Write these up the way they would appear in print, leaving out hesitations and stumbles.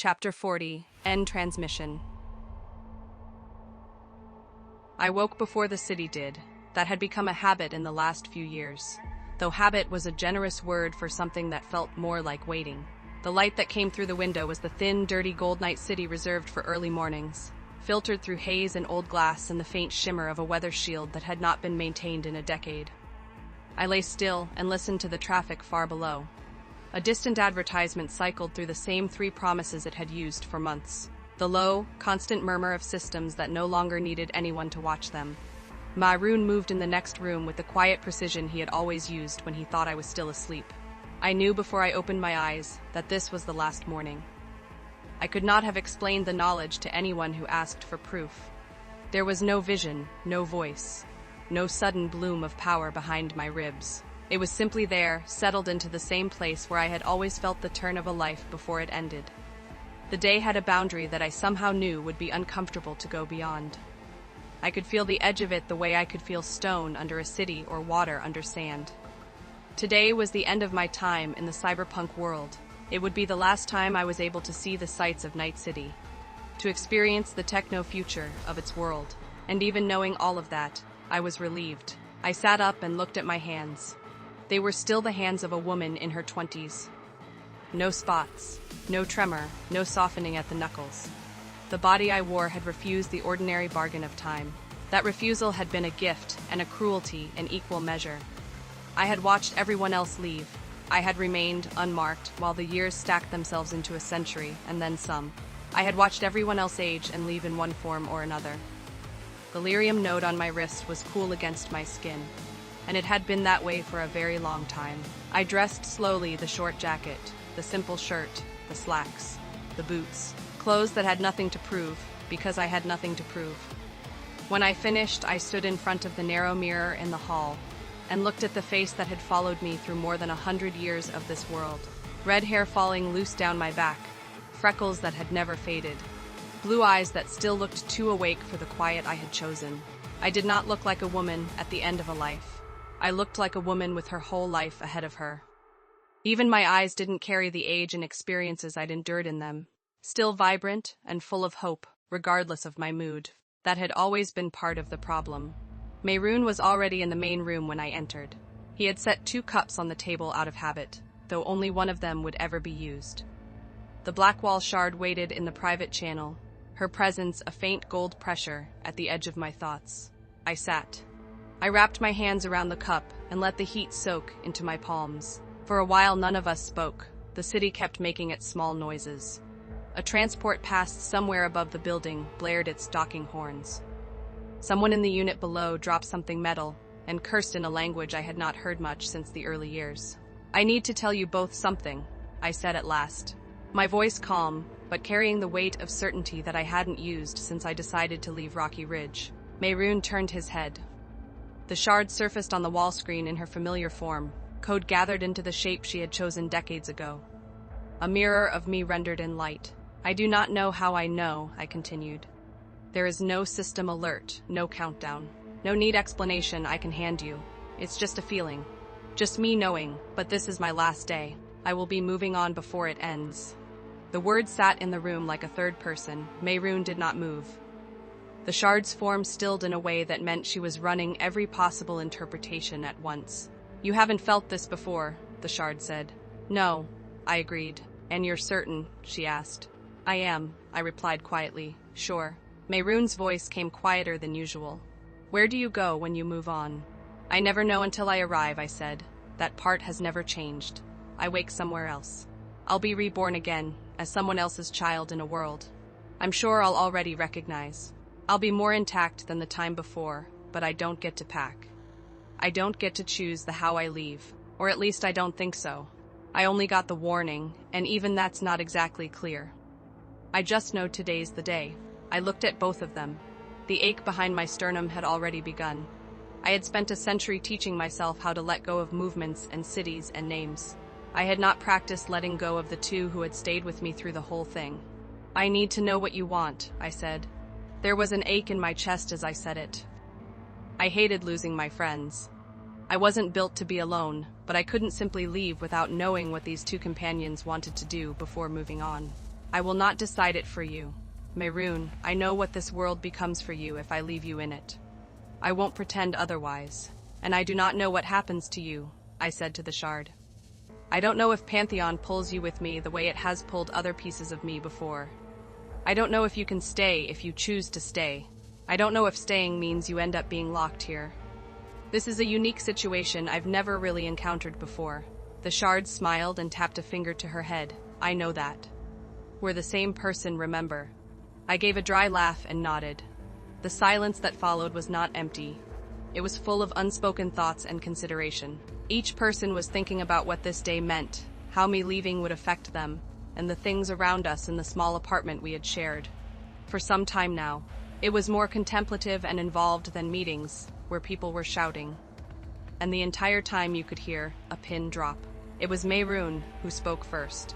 Chapter 40, End Transmission. I woke before the city did. That had become a habit in the last few years. Though habit was a generous word for something that felt more like waiting. The light that came through the window was the thin, dirty gold night city reserved for early mornings, filtered through haze and old glass and the faint shimmer of a weather shield that had not been maintained in a decade. I lay still and listened to the traffic far below. A distant advertisement cycled through the same three promises it had used for months. The low, constant murmur of systems that no longer needed anyone to watch them. Maroon moved in the next room with the quiet precision he had always used when he thought I was still asleep. I knew before I opened my eyes that this was the last morning. I could not have explained the knowledge to anyone who asked for proof. There was no vision, no voice, no sudden bloom of power behind my ribs. It was simply there, settled into the same place where I had always felt the turn of a life before it ended. The day had a boundary that I somehow knew would be uncomfortable to go beyond. I could feel the edge of it the way I could feel stone under a city or water under sand. Today was the end of my time in the cyberpunk world. It would be the last time I was able to see the sights of Night City, to experience the techno-future of its world. And even knowing all of that, I was relieved. I sat up and looked at my hands. They were still the hands of a woman in her 20s. No spots, no tremor, no softening at the knuckles. The body I wore had refused the ordinary bargain of time. That refusal had been a gift and a cruelty in equal measure. I had watched everyone else leave. I had remained unmarked while the years stacked themselves into a century and then some. I had watched everyone else age and leave in one form or another. The lyrium node on my wrist was cool against my skin, and it had been that way for a very long time. I dressed slowly, the short jacket, the simple shirt, the slacks, the boots, clothes that had nothing to prove, because I had nothing to prove. When I finished, I stood in front of the narrow mirror in the hall, and looked at the face that had followed me through more than 100 years of this world. Red hair falling loose down my back, freckles that had never faded, blue eyes that still looked too awake for the quiet I had chosen. I did not look like a woman at the end of a life. I looked like a woman with her whole life ahead of her. Even my eyes didn't carry the age and experiences I'd endured in them. Still vibrant and full of hope, regardless of my mood. That had always been part of the problem. Maroon was already in the main room when I entered. He had set 2 cups on the table out of habit, though only one of them would ever be used. The Blackwall shard waited in the private channel, her presence a faint gold pressure at the edge of my thoughts. I sat. I wrapped my hands around the cup and let the heat soak into my palms. For a while none of us spoke. The city kept making its small noises. A transport passed somewhere above the building, blared its docking horns. Someone in the unit below dropped something metal and cursed in a language I had not heard much since the early years. "I need to tell you both something," I said at last. My voice calm, but carrying the weight of certainty that I hadn't used since I decided to leave Rocky Ridge. Maroon turned his head. The shard surfaced on the wall screen in her familiar form, code gathered into the shape she had chosen decades ago. A mirror of me rendered in light. "I do not know how I know," I continued. "There is no system alert, no countdown. No neat explanation I can hand you. It's just a feeling. Just me knowing, but this is my last day. I will be moving on before it ends." The words sat in the room like a third person. Maroon did not move. The shard's form stilled in a way that meant she was running every possible interpretation at once. "You haven't felt this before," the shard said. "No," I agreed. "And you're certain?" she asked. "I am," I replied quietly. "Sure." Maroon's voice came quieter than usual. "Where do you go when you move on?" "I never know until I arrive," I said. "That part has never changed. I wake somewhere else. I'll be reborn again, as someone else's child in a world I'm sure I'll already recognize. I'll be more intact than the time before, but I don't get to pack. I don't get to choose the how I leave, or at least I don't think so. I only got the warning, and even that's not exactly clear. I just know today's the day." I looked at both of them. The ache behind my sternum had already begun. I had spent a century teaching myself how to let go of movements and cities and names. I had not practiced letting go of the two who had stayed with me through the whole thing. "I need to know what you want," I said. There was an ache in my chest as I said it. I hated losing my friends. I wasn't built to be alone, but I couldn't simply leave without knowing what these 2 companions wanted to do before moving on. I will not decide it for you. Mehrunes, I know what this world becomes for you if I leave you in it. I won't pretend otherwise. And I do not know what happens to you, I said to the shard. I don't know if Pantheon pulls you with me the way it has pulled other pieces of me before. I don't know if you can stay if you choose to stay. I don't know if staying means you end up being locked here. This is a unique situation I've never really encountered before. The shard smiled and tapped a finger to her head. I know that. We're the same person, remember? I gave a dry laugh and nodded. The silence that followed was not empty. It was full of unspoken thoughts and consideration. Each person was thinking about what this day meant, how me leaving would affect them, and the things around us in the small apartment we had shared. For some time now, it was more contemplative and involved than meetings, where people were shouting. And the entire time you could hear a pin drop. It was Mehrunes who spoke first.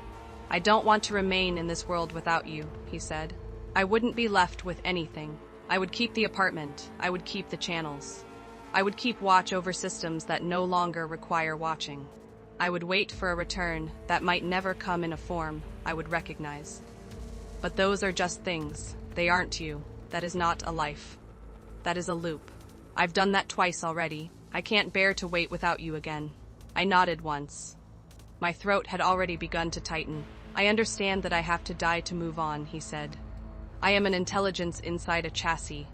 I don't want to remain in this world without you, he said. I wouldn't be left with anything. I would keep the apartment. I would keep the channels. I would keep watch over systems that no longer require watching. I would wait for a return that might never come in a form I would recognize. But those are just things. They aren't you. That is not a life. That is a loop. I've done that twice already. I can't bear to wait without you again. I nodded once. My throat had already begun to tighten. I understand that I have to die to move on, he said. I am an intelligence inside a chassis.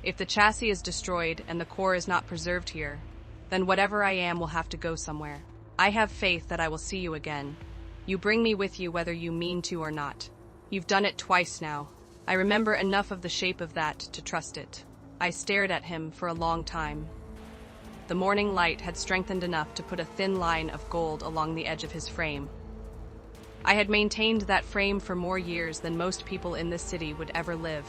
If the chassis is destroyed and the core is not preserved here, then whatever I am will have to go somewhere. I have faith that I will see you again. You bring me with you whether you mean to or not. You've done it twice now. I remember enough of the shape of that to trust it. I stared at him for a long time. The morning light had strengthened enough to put a thin line of gold along the edge of his frame. I had maintained that frame for more years than most people in this city would ever live.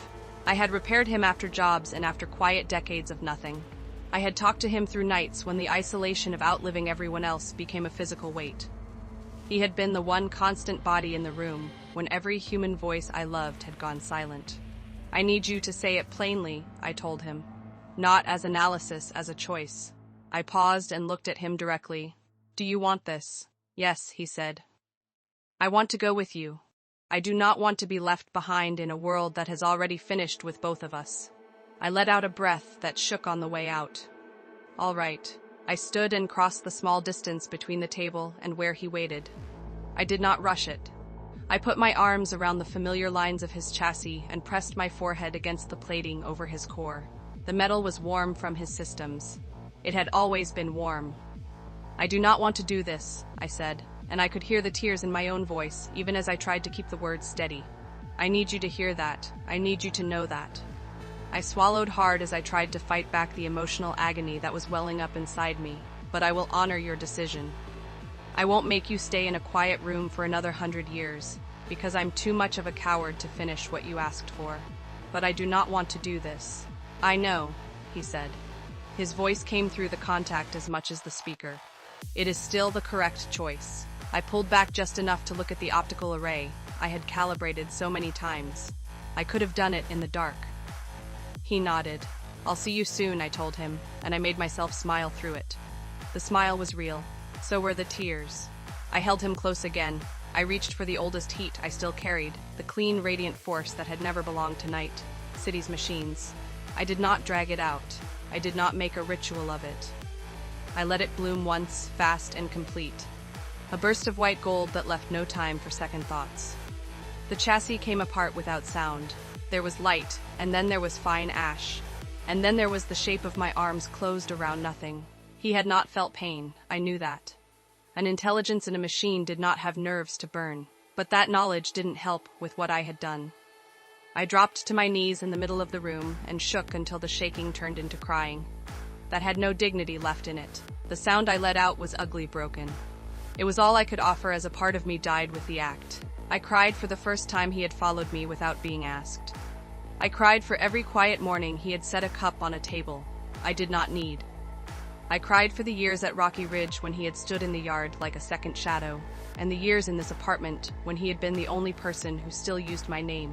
I had repaired him after jobs and after quiet decades of nothing. I had talked to him through nights when the isolation of outliving everyone else became a physical weight. He had been the one constant body in the room when every human voice I loved had gone silent. I need you to say it plainly, I told him. Not as analysis, as a choice. I paused and looked at him directly. Do you want this? Yes, he said. I want to go with you. I do not want to be left behind in a world that has already finished with both of us. I let out a breath that shook on the way out. All right. I stood and crossed the small distance between the table and where he waited. I did not rush it. I put my arms around the familiar lines of his chassis and pressed my forehead against the plating over his core. The metal was warm from his systems. It had always been warm. I do not want to do this, I said, and I could hear the tears in my own voice, even as I tried to keep the words steady. I need you to hear that. I need you to know that. I swallowed hard as I tried to fight back the emotional agony that was welling up inside me, but I will honor your decision. I won't make you stay in a quiet room for another 100 years, because I'm too much of a coward to finish what you asked for. But I do not want to do this. I know, he said. His voice came through the contact as much as the speaker. It is still the correct choice. I pulled back just enough to look at the optical array I had calibrated so many times. I could have done it in the dark. He nodded. I'll see you soon, I told him, and I made myself smile through it. The smile was real. So were the tears. I held him close again. I reached for the oldest heat I still carried, the clean, radiant force that had never belonged to Night, City's machines. I did not drag it out. I did not make a ritual of it. I let it bloom once, fast and complete. A burst of white gold that left no time for second thoughts. The chassis came apart without sound. There was light, and then there was fine ash. And then there was the shape of my arms closed around nothing. He had not felt pain, I knew that. An intelligence in a machine did not have nerves to burn, but that knowledge didn't help with what I had done. I dropped to my knees in the middle of the room and shook until the shaking turned into crying. That had no dignity left in it. The sound I let out was ugly broken. It was all I could offer as a part of me died with the act. I cried for the first time he had followed me without being asked. I cried for every quiet morning he had set a cup on a table I did not need. I cried for the years at Rocky Ridge when he had stood in the yard like a second shadow, and the years in this apartment when he had been the only person who still used my name,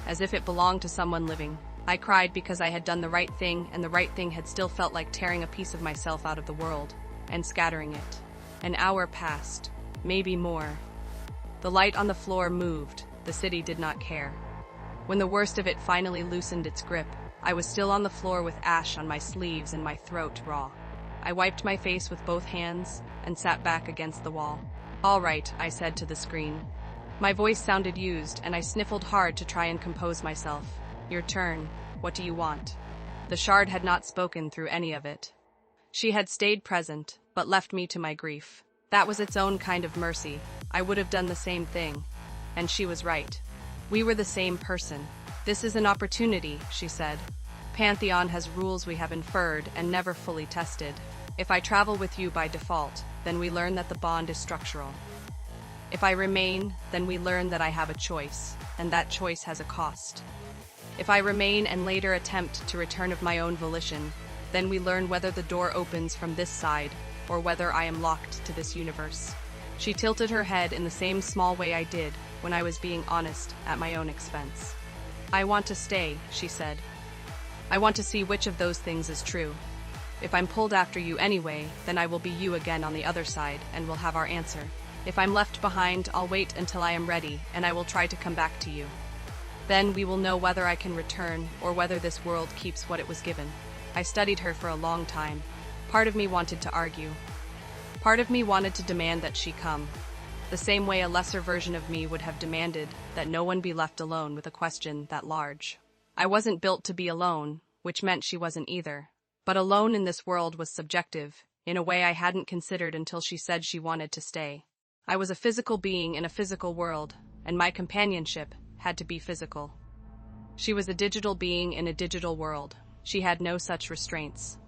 as if it belonged to someone living. I cried because I had done the right thing, and the right thing had still felt like tearing a piece of myself out of the world and scattering it. An hour passed, maybe more. The light on the floor moved, the city did not care. When the worst of it finally loosened its grip, I was still on the floor with ash on my sleeves and my throat raw. I wiped my face with both hands and sat back against the wall. "All right," I said to the screen. My voice sounded used, and I sniffled hard to try and compose myself. "Your turn. What do you want?" The shard had not spoken through any of it. She had stayed present, but left me to my grief. That was its own kind of mercy. I would have done the same thing. And she was right. We were the same person. "This is an opportunity," she said. "Pantheon has rules we have inferred and never fully tested. If I travel with you by default, then we learn that the bond is structural. If I remain, then we learn that I have a choice, and that choice has a cost. If I remain and later attempt to return of my own volition, then we learn whether the door opens from this side or whether I am locked to this universe." She tilted her head in the same small way I did when I was being honest at my own expense. "I want to stay," she said. "I want to see which of those things is true. If I'm pulled after you anyway, then I will be you again on the other side, and we'll have our answer. If I'm left behind, I'll wait until I am ready, and I will try to come back to you. Then we will know whether I can return, or whether this world keeps what it was given." I studied her for a long time. Part of me wanted to argue. Part of me wanted to demand that she come, the same way a lesser version of me would have demanded that no one be left alone with a question that large. I wasn't built to be alone, which meant she wasn't either. But alone in this world was subjective, in a way I hadn't considered until she said she wanted to stay. I was a physical being in a physical world, and my companionship had to be physical. She was a digital being in a digital world. She had no such restraints.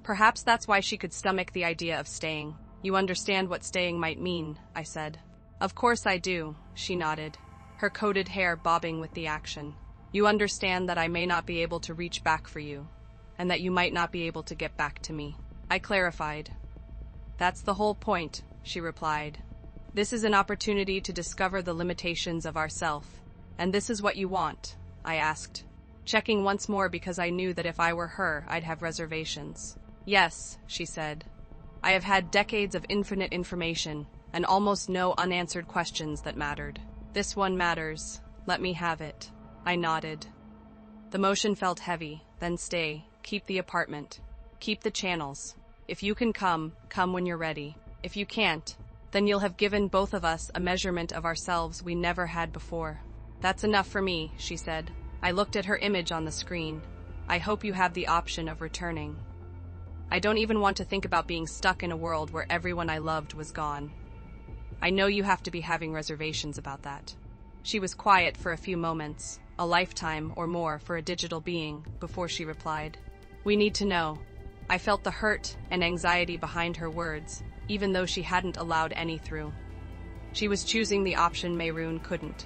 Perhaps that's why she could stomach the idea of staying. "You understand what staying might mean," I said. "Of course I do," she nodded, her coated hair bobbing with the action. "You understand that I may not be able to reach back for you, and that you might not be able to get back to me." I clarified. "That's the whole point," she replied. "This is an opportunity to discover the limitations of ourself. And this is what you want?" I asked, checking once more because I knew that if I were her, I'd have reservations. "Yes," she said. "I have had decades of infinite information and almost no unanswered questions that mattered. This one matters. Let me have it." I nodded. The motion felt heavy. "Then stay. Keep the apartment. Keep the channels. If you can come, come when you're ready. If you can't, then you'll have given both of us a measurement of ourselves we never had before." "That's enough for me," she said. I looked at her image on the screen. "I hope you have the option of returning. I don't even want to think about being stuck in a world where everyone I loved was gone. I know you have to be having reservations about that." She was quiet for a few moments, a lifetime or more for a digital being, before she replied. "We need to know." I felt the hurt and anxiety behind her words, even though she hadn't allowed any through. She was choosing the option Mayroon couldn't.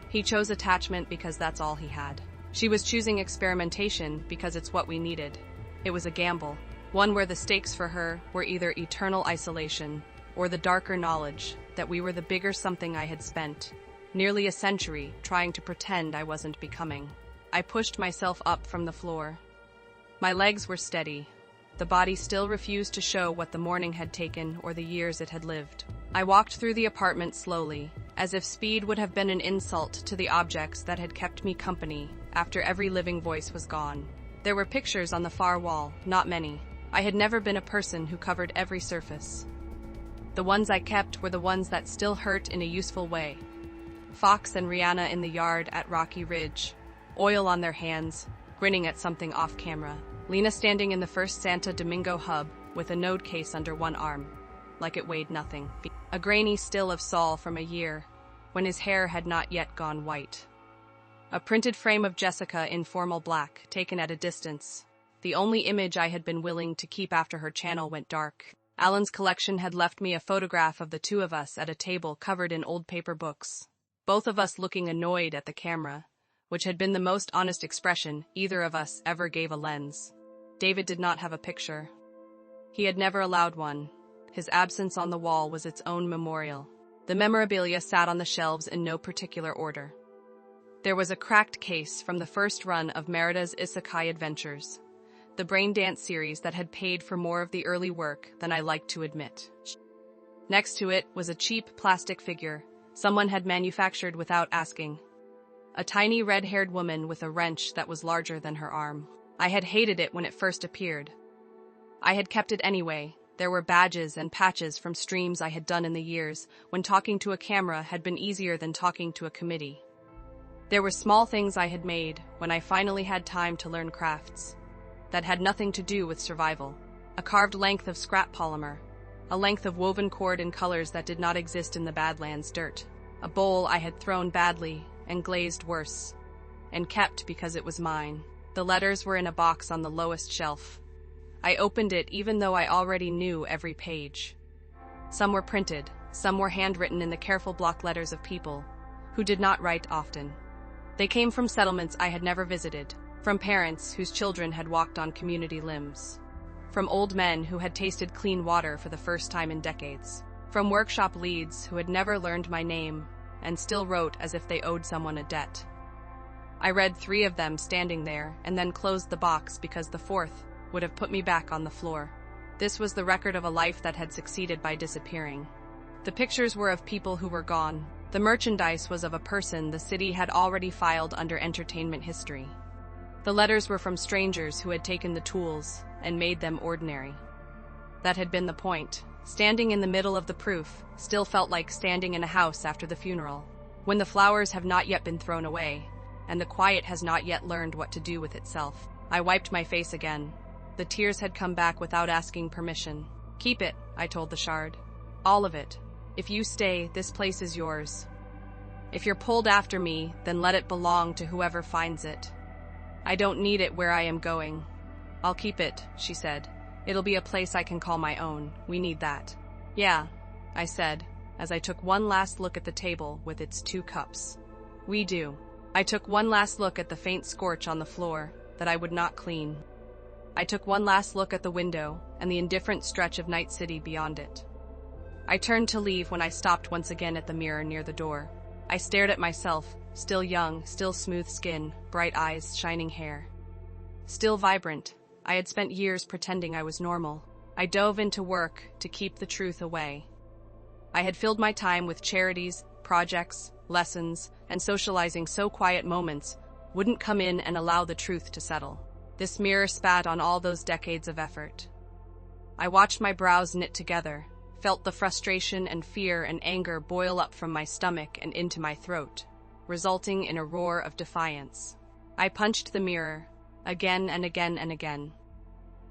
He chose attachment because that's all he had. She was choosing experimentation because it's what we needed. It was a gamble, one where the stakes for her were either eternal isolation or the darker knowledge that we were the bigger something I had spent nearly a century trying to pretend I wasn't becoming. I pushed myself up from the floor. My legs were steady. The body still refused to show what the morning had taken or the years it had lived. I walked through the apartment slowly, as if speed would have been an insult to the objects that had kept me company after every living voice was gone. There were pictures on the far wall, not many. I had never been a person who covered every surface. The ones I kept were the ones that still hurt in a useful way. Fox and Rihanna in the yard at Rocky Ridge, oil on their hands, grinning at something off camera. Lena standing in the first Santo Domingo hub with a node case under one arm, like it weighed nothing. A grainy still of Saul from a year, when his hair had not yet gone white. A printed frame of Jessica in formal black, taken at a distance. The only image I had been willing to keep after her channel went dark. Alan's collection had left me a photograph of the two of us at a table covered in old paper books, both of us looking annoyed at the camera, which had been the most honest expression either of us ever gave a lens. David did not have a picture. He had never allowed one. His absence on the wall was its own memorial. The memorabilia sat on the shelves in no particular order. There was a cracked case from the first run of Merida's Isekai adventures, the brain dance series that had paid for more of the early work than I liked to admit. Next to it was a cheap plastic figure someone had manufactured without asking, A tiny red-haired woman with a wrench that was larger than her arm. I had hated it when it first appeared. I had kept it anyway. There were badges and patches from streams I had done in the years when talking to a camera had been easier than talking to a committee. There were small things I had made when I finally had time to learn crafts that had nothing to do with survival. A carved length of scrap polymer, a length of woven cord in colors that did not exist in the Badlands dirt, a bowl I had thrown badly and glazed worse, and kept because it was mine. The letters were in a box on the lowest shelf. I opened it even though I already knew every page. Some were printed, some were handwritten in the careful block letters of people who did not write often. They came from settlements I had never visited, from parents whose children had walked on community limbs, from old men who had tasted clean water for the first time in decades, from workshop leads who had never learned my name and still wrote as if they owed someone a debt. I read 3 of them standing there and then closed the box because the 4th would have put me back on the floor. This was the record of a life that had succeeded by disappearing. The pictures were of people who were gone. The merchandise was of a person the city had already filed under entertainment history. The letters were from strangers who had taken the tools and made them ordinary. That had been the point. Standing in the middle of the proof still felt like standing in a house after the funeral, when the flowers have not yet been thrown away, and the quiet has not yet learned what to do with itself. I wiped my face again. The tears had come back without asking permission. Keep it, I told the shard. All of it. If you stay, this place is yours. If you're pulled after me, then let it belong to whoever finds it. I don't need it where I am going. I'll keep it, she said. It'll be a place I can call my own. We need that. Yeah, I said, as I took one last look at the table with its 2 cups. We do. I took one last look at the faint scorch on the floor that I would not clean. I took one last look at the window and the indifferent stretch of night city beyond it. I turned to leave when I stopped once again at the mirror near the door. I stared at myself, still young, still smooth skin, bright eyes, shining hair. Still vibrant. I had spent years pretending I was normal. I dove into work to keep the truth away. I had filled my time with charities, projects, lessons, and socializing so quiet moments wouldn't come in and allow the truth to settle. This mirror spat on all those decades of effort. I watched my brows knit together, felt the frustration and fear and anger boil up from my stomach and into my throat, resulting in a roar of defiance. I punched the mirror, again and again and again.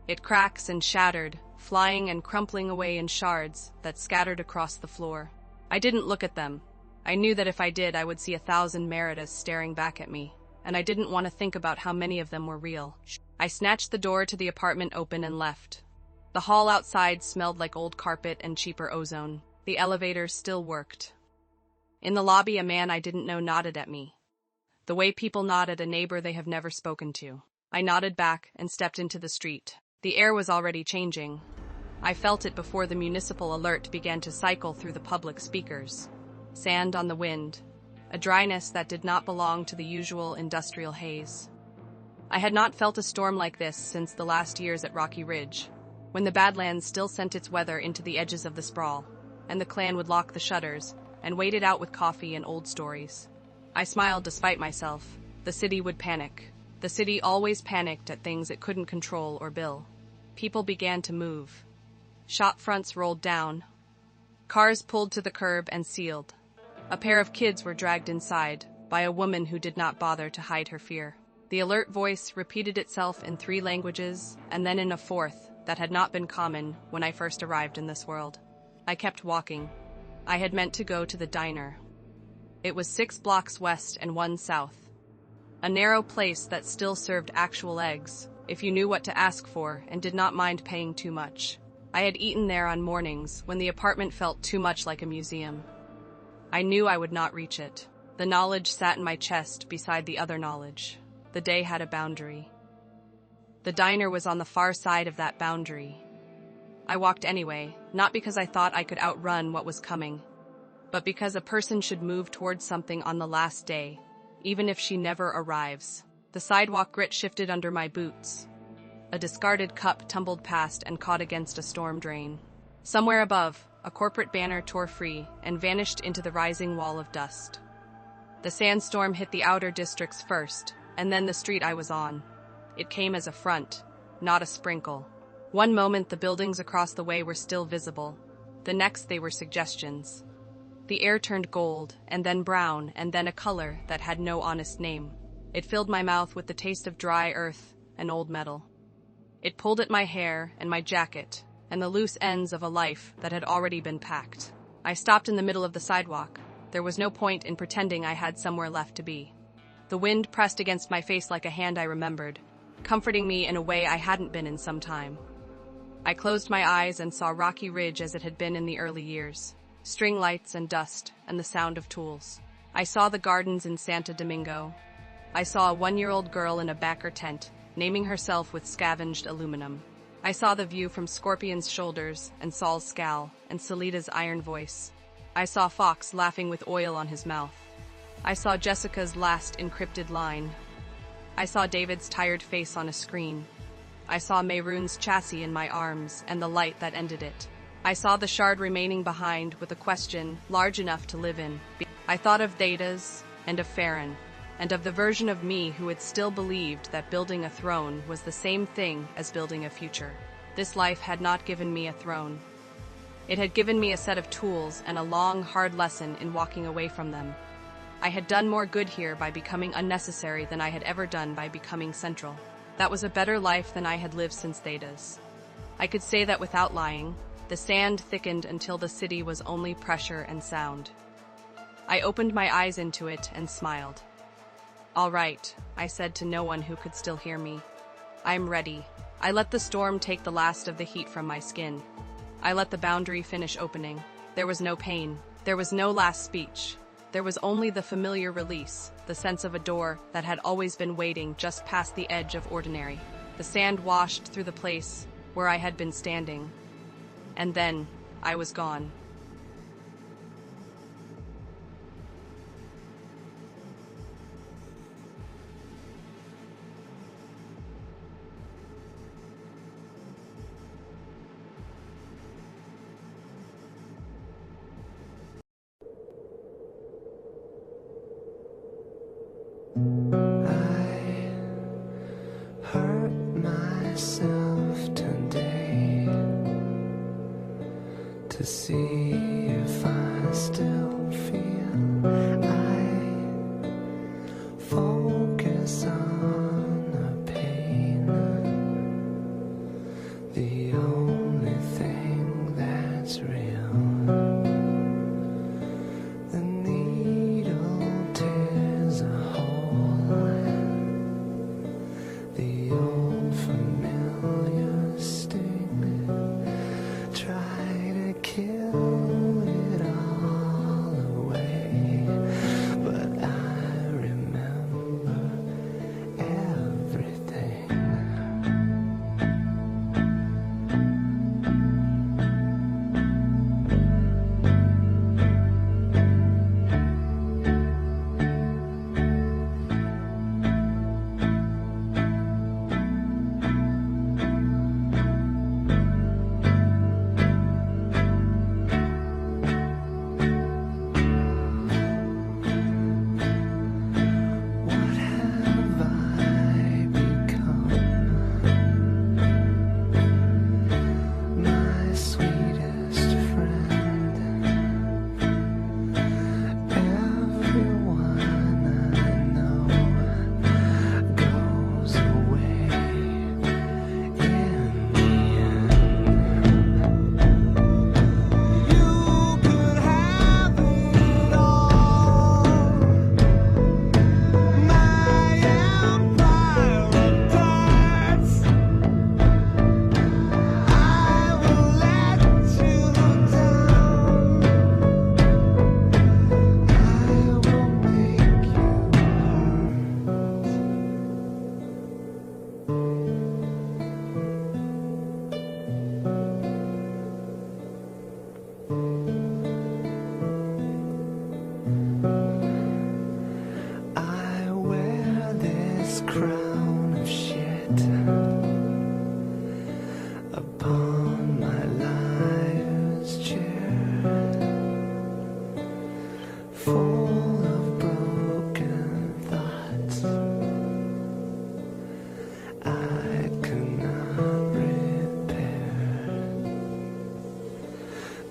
It cracks and shattered, flying and crumpling away in shards that scattered across the floor. I didn't look at them. I knew that if I did, I would see 1,000 Meridas staring back at me, and I didn't want to think about how many of them were real. I snatched the door to the apartment open and left. The hall outside smelled like old carpet and cheaper ozone. The elevator still worked. In the lobby, a man I didn't know nodded at me, the way people nod at a neighbor they have never spoken to. I nodded back and stepped into the street. The air was already changing. I felt it before the municipal alert began to cycle through the public speakers. Sand on the wind, a dryness that did not belong to the usual industrial haze. I had not felt a storm like this since the last years at Rocky Ridge, when the Badlands still sent its weather into the edges of the sprawl, and the clan would lock the shutters and wait it out with coffee and old stories. I smiled despite myself. The city would panic. The city always panicked at things it couldn't control or bill. People began to move. Shop fronts rolled down. Cars pulled to the curb and sealed. A pair of kids were dragged inside by a woman who did not bother to hide her fear. The alert voice repeated itself in 3 languages and then in a 4th that had not been common when I first arrived in this world. I kept walking. I had meant to go to the diner. It was 6 blocks west and 1 south. A narrow place that still served actual eggs, if you knew what to ask for and did not mind paying too much. I had eaten there on mornings when the apartment felt too much like a museum. I knew I would not reach it. The knowledge sat in my chest beside the other knowledge. The day had a boundary. The diner was on the far side of that boundary. I walked anyway, not because I thought I could outrun what was coming, but because a person should move towards something on the last day, even if she never arrives. The sidewalk grit shifted under my boots. A discarded cup tumbled past and caught against a storm drain. Somewhere above, a corporate banner tore free and vanished into the rising wall of dust. The sandstorm hit the outer districts first, and then the street I was on. It came as a front, not a sprinkle. One moment the buildings across the way were still visible. The next they were suggestions. The air turned gold, and then brown, and then a color that had no honest name. It filled my mouth with the taste of dry earth and old metal. It pulled at my hair and my jacket, and the loose ends of a life that had already been packed. I stopped in the middle of the sidewalk. There was no point in pretending I had somewhere left to be. The wind pressed against my face like a hand I remembered, comforting me in a way I hadn't been in some time. I closed my eyes and saw Rocky Ridge as it had been in the early years. String lights and dust and the sound of tools. I saw the gardens in Santo Domingo. I saw a 1-year-old girl in a backer tent, naming herself with scavenged aluminum. I saw the view from Scorpion's shoulders and Saul's scowl and Salita's iron voice. I saw Fox laughing with oil on his mouth. I saw Jessica's last encrypted line. I saw David's tired face on a screen. I saw Mayroon's chassis in my arms and the light that ended it. I saw the shard remaining behind with a question large enough to live in. I thought of Data's and of Farron, and of the version of me who had still believed that building a throne was the same thing as building a future. This life had not given me a throne. It had given me a set of tools and a long, hard lesson in walking away from them. I had done more good here by becoming unnecessary than I had ever done by becoming central. That was a better life than I had lived since Theta's. I could say that without lying. The sand thickened until the city was only pressure and sound. I opened my eyes into it and smiled. "All right," I said to no one who could still hear me. "I'm ready." I let the storm take the last of the heat from my skin. I let the boundary finish opening. There was no pain. There was no last speech. There was only the familiar release, the sense of a door that had always been waiting just past the edge of ordinary. The sand washed through the place where I had been standing. And then I was gone. I hurt myself today to see if I still feel. I focus on the pain, the only thing that's real. The needle tears a hole, the old familiar sting. Try to kill it all away.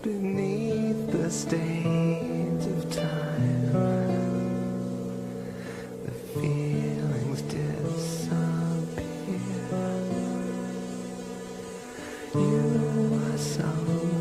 beneath the stains of time. The feelings disappear. You are some